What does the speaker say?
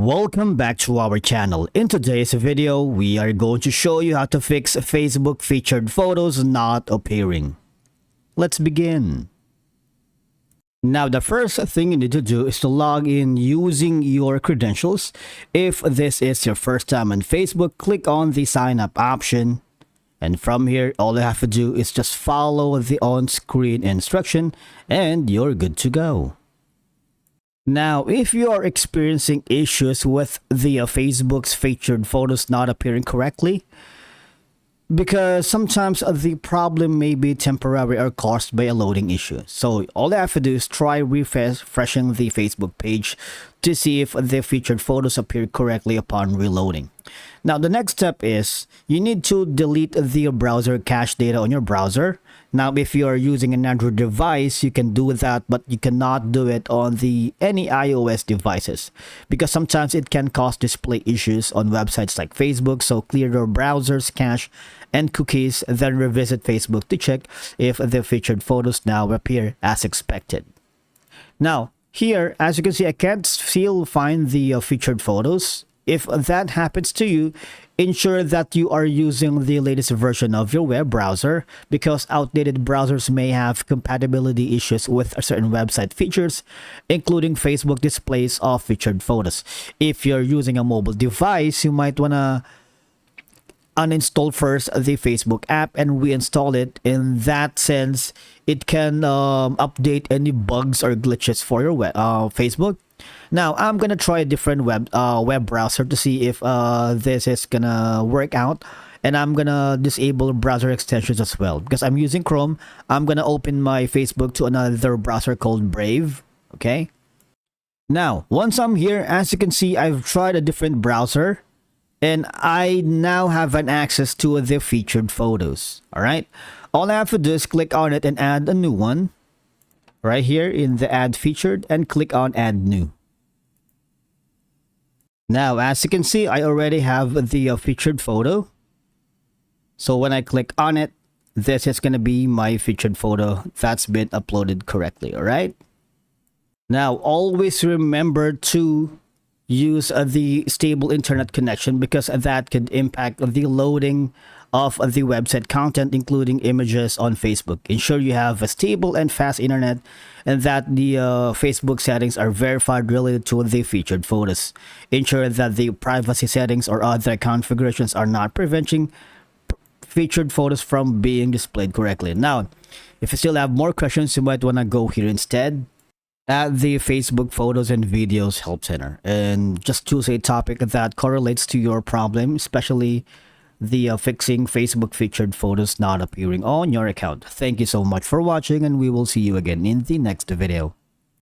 Welcome back to our channel. In today's video, we are going to show you how to fix Facebook featured photos not appearing. Let's begin. Now, the first thing you need to do is to log in using your credentials. If this is your first time on Facebook, click on the sign up option. And from here, all you have to do is just follow the on-screen instruction and you're good to go. Now, if you are experiencing issues with the Facebook's featured photos not appearing correctly, because sometimes the problem may be temporary or caused by a loading issue. So all you have to do is try refreshing the Facebook page to see if the featured photos appear correctly upon reloading. Now, the next step is you need to delete the browser cache data on your browser. Now, if you are using an Android device, you can do that, but you cannot do it on any iOS devices because sometimes it can cause display issues on websites like Facebook. So clear your browser's cache and cookies, then revisit Facebook to check if the featured photos now appear as expected. Now, here, as you can see, I can't still find the featured photos. If that happens to you, ensure that you are using the latest version of your web browser because outdated browsers may have compatibility issues with certain website features, including Facebook displays of featured photos. If you're using a mobile device, you might want to uninstall first the Facebook app and reinstall it. In that sense, it can update any bugs or glitches for your Facebook. Now, I'm gonna try a different web browser to see if this is gonna work out, and I'm gonna disable browser extensions as well because I'm using Chrome. I'm gonna open my Facebook to another browser called Brave. Okay. Now, once I'm here, as you can see, I've tried a different browser, and I now have an access to the featured photos. All right. All I have to do is click on it and add a new one. Right here in the add featured and click on add new. Now, as you can see, I already have the featured photo. So when I click on it, this is going to be my featured photo that's been uploaded correctly. All right. Now, always remember to use the stable internet connection because that could impact the loading of the website content, including images on Facebook. Ensure you have a stable and fast internet and that the Facebook settings are verified related to the featured photos. Ensure that the privacy settings or other configurations are not preventing featured photos from being displayed correctly. Now, if you still have more questions, you might want to go here instead at the Facebook Photos and Videos Help Center and just choose a topic that correlates to your problem, especially the fixing Facebook featured photos not appearing on your account. Thank you so much for watching, and we will see you again in the next video.